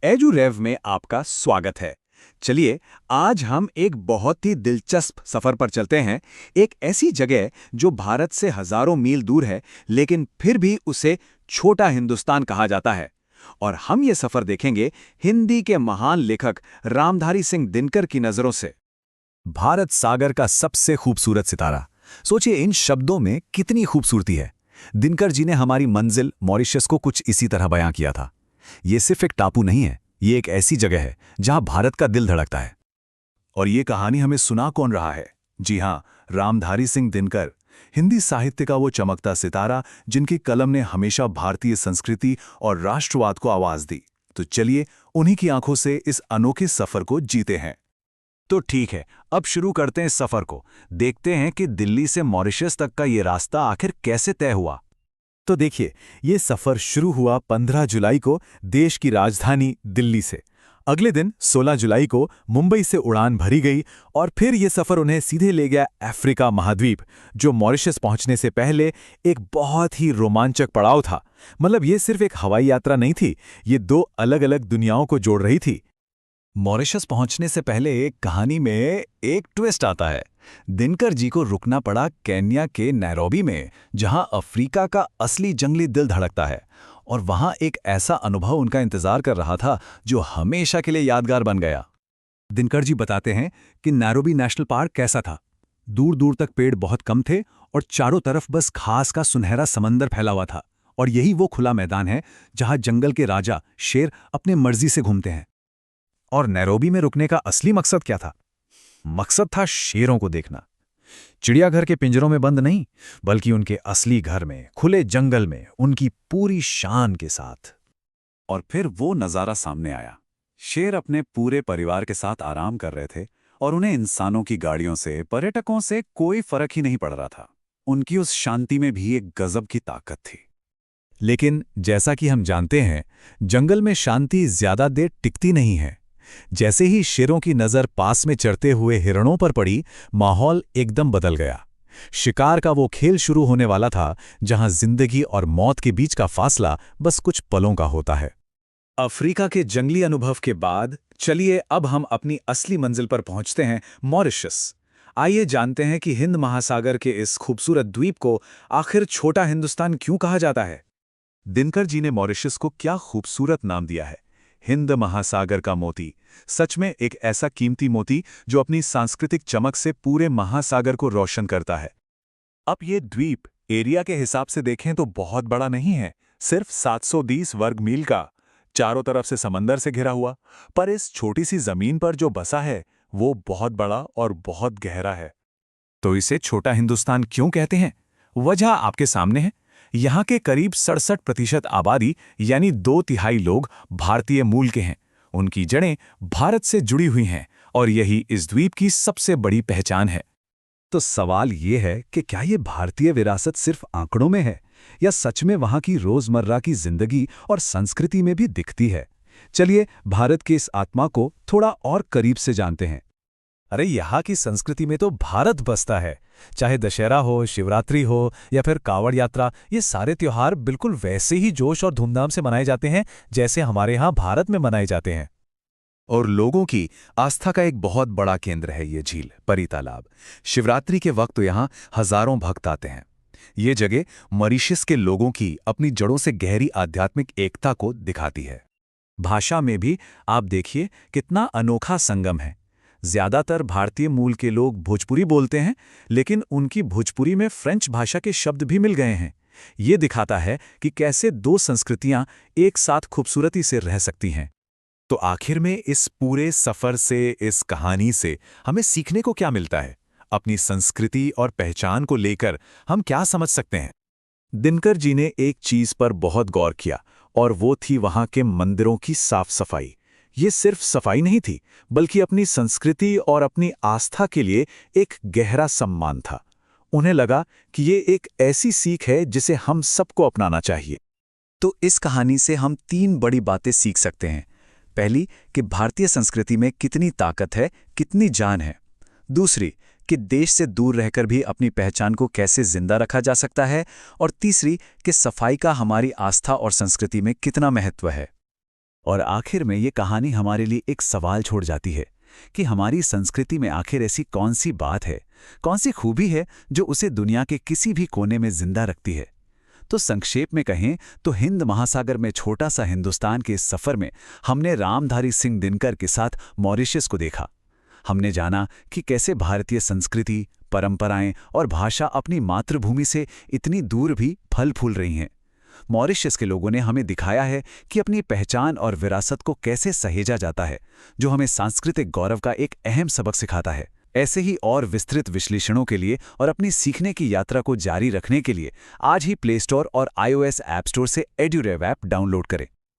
एजुरेव में आपका स्वागत है। चलिए, आज हम एक बहुत ही दिलचस्प सफर पर चलते हैं। एक ऐसी जगह जो भारत से हजारों मील दूर है, लेकिन फिर भी उसे छोटा हिंदुस्तान कहा जाता है। और हम ये सफर देखेंगे हिंदी के महान लेखक रामधारी सिंह दिनकर की नजरों से। भारत सागर का सबसे खूबसूरत सितारा। सोचिए, इन शब्दों में कितनी खूबसूरती है। दिनकर जी ने हमारी मंजिल मॉरिशस को कुछ इसी तरह बयां किया था। ये सिर्फ एक टापू नहीं है, ये एक ऐसी जगह है जहां भारत का दिल धड़कता है। और ये कहानी हमें सुना कौन रहा है? जी हां, रामधारी सिंह दिनकर, हिंदी साहित्य का वो चमकता सितारा जिनकी कलम ने हमेशा भारतीय संस्कृति और राष्ट्रवाद को आवाज दी। तो चलिए, उन्हीं की आंखों से इस अनोखे सफर को जीते हैं। तो ठीक है, अब शुरू करते हैं इस सफर को। देखते हैं कि दिल्ली से मॉरिशस तक का ये रास्ता आखिर कैसे तय हुआ। तो देखिए, ये सफर शुरू हुआ 15 जुलाई को देश की राजधानी दिल्ली से। अगले दिन 16 जुलाई को मुंबई से उड़ान भरी गई और फिर ये सफर उन्हें सीधे ले गया अफ्रीका महाद्वीप, जो मॉरिशस पहुंचने से पहले एक बहुत ही रोमांचक पड़ाव था। मतलब ये सिर्फ एक हवाई यात्रा नहीं थी, ये दो अलग-अलग दुनियाओं को जोड़ रही थी। मॉरिशस पहुंचने से पहले एक कहानी में एक ट्विस्ट आता है। दिनकर जी को रुकना पड़ा केन्या के नैरोबी में, जहां अफ्रीका का असली जंगली दिल धड़कता है। और वहां एक ऐसा अनुभव उनका इंतजार कर रहा था जो हमेशा के लिए यादगार बन गया। दिनकर जी बताते हैं कि नैरोबी नेशनल पार्क कैसा था। दूर दूर तक पेड़ बहुत कम थे और चारों तरफ बस घास का सुनहरा समंदर फैला हुआ था। और यही वो खुला मैदान है जहां जंगल के राजा शेर अपने मर्जी से घूमते हैं। और नैरोबी में रुकने का असली मकसद क्या था? मकसद था शेरों को देखना। चिड़ियाघर के पिंजरों में बंद नहीं, बल्कि उनके असली घर में, खुले जंगल में, उनकी पूरी शान के साथ। और फिर वो नज़ारा सामने आया। शेर अपने पूरे परिवार के साथ आराम कर रहे थे और उन्हें इंसानों की गाड़ियों से, पर्यटकों से कोई फर्क ही नहीं पड़ रहा था। उनकी उस शांति में भी एक गजब की ताकत थी। लेकिन जैसा कि हम जानते हैं, जंगल में शांति ज्यादा देर टिकती नहीं है। जैसे ही शेरों की नजर पास में चढ़ते हुए हिरणों पर पड़ी, माहौल एकदम बदल गया। शिकार का वो खेल शुरू होने वाला था जहां जिंदगी और मौत के बीच का फासला बस कुछ पलों का होता है। अफ्रीका के जंगली अनुभव के बाद चलिए अब हम अपनी असली मंजिल पर पहुंचते हैं, मॉरिशस। आइए जानते हैं कि हिंद महासागर के इस खूबसूरत द्वीप को आखिर छोटा हिंदुस्तान क्यों कहा जाता है। दिनकर जी ने मॉरिशस को क्या खूबसूरत नाम दिया है, हिंद महासागर का मोती। सच में एक ऐसा कीमती मोती जो अपनी सांस्कृतिक चमक से पूरे महासागर को रोशन करता है। अब ये द्वीप एरिया के हिसाब से देखें तो बहुत बड़ा नहीं है, सिर्फ 720 वर्ग मील का, चारों तरफ से समंदर से घिरा हुआ। पर इस छोटी सी जमीन पर जो बसा है वो बहुत बड़ा और बहुत गहरा है। तो इसे छोटा हिंदुस्तान क्यों कहते हैं? वजह आपके सामने है। यहाँ के करीब 67% आबादी यानी 2/3 लोग भारतीय मूल के हैं। उनकी जड़ें भारत से जुड़ी हुई हैं और यही इस द्वीप की सबसे बड़ी पहचान है। तो सवाल ये है कि क्या ये भारतीय विरासत सिर्फ आंकड़ों में है या सच में वहाँ की रोजमर्रा की जिंदगी और संस्कृति में भी दिखती है? चलिए भारत की इस आत्मा को थोड़ा और करीब से जानते हैं। अरे, यहाँ की संस्कृति में तो भारत बसता है। चाहे दशहरा हो, शिवरात्रि हो या फिर कांवड़ यात्रा, ये सारे त्योहार बिल्कुल वैसे ही जोश और धूमधाम से मनाए जाते हैं जैसे हमारे यहाँ भारत में मनाए जाते हैं। और लोगों की आस्था का एक बहुत बड़ा केंद्र है ये झील परी तालाब। शिवरात्रि के वक्त तो यहाँ हजारों भक्त आते हैं। ये जगह मॉरिशस के लोगों की अपनी जड़ों से गहरी आध्यात्मिक एकता को दिखाती है। भाषा में भी आप देखिए कितना अनोखा संगम है। ज्यादातर भारतीय मूल के लोग भोजपुरी बोलते हैं, लेकिन उनकी भोजपुरी में फ्रेंच भाषा के शब्द भी मिल गए हैं। ये दिखाता है कि कैसे दो संस्कृतियां एक साथ खूबसूरती से रह सकती हैं। तो आखिर में इस पूरे सफर से, इस कहानी से हमें सीखने को क्या मिलता है? अपनी संस्कृति और पहचान को लेकर हम क्या समझ सकते हैं? दिनकर जी ने एक चीज पर बहुत गौर किया और वो थी वहां के मंदिरों की साफ सफाई। ये सिर्फ सफाई नहीं थी, बल्कि अपनी संस्कृति और अपनी आस्था के लिए एक गहरा सम्मान था। उन्हें लगा कि ये एक ऐसी सीख है जिसे हम सबको अपनाना चाहिए। तो इस कहानी से हम 3 बड़ी बातें सीख सकते हैं। पहली, कि भारतीय संस्कृति में कितनी ताकत है, कितनी जान है। दूसरी, कि देश से दूर रहकर भी अपनी पहचान को कैसे जिंदा रखा जा सकता है। और तीसरी, कि सफाई का हमारी आस्था और संस्कृति में कितना महत्व है। और आखिर में ये कहानी हमारे लिए एक सवाल छोड़ जाती है कि हमारी संस्कृति में आखिर ऐसी कौन सी बात है, कौन सी खूबी है जो उसे दुनिया के किसी भी कोने में जिंदा रखती है। तो संक्षेप में कहें तो हिंद महासागर में छोटा सा हिंदुस्तान के इस सफर में हमने रामधारी सिंह दिनकर के साथ मॉरिशस को देखा। हमने जाना कि कैसे भारतीय संस्कृति, परंपराएं और भाषा अपनी मातृभूमि से इतनी दूर भी फल फूल रही हैं। मॉरिशस के लोगों ने हमें दिखाया है कि अपनी पहचान और विरासत को कैसे सहेजा जाता है, जो हमें सांस्कृतिक गौरव का एक अहम सबक सिखाता है। ऐसे ही और विस्तृत विश्लेषणों के लिए और अपनी सीखने की यात्रा को जारी रखने के लिए आज ही प्ले स्टोर और iOS ऐप स्टोर से एड्यूरेव ऐप डाउनलोड करें।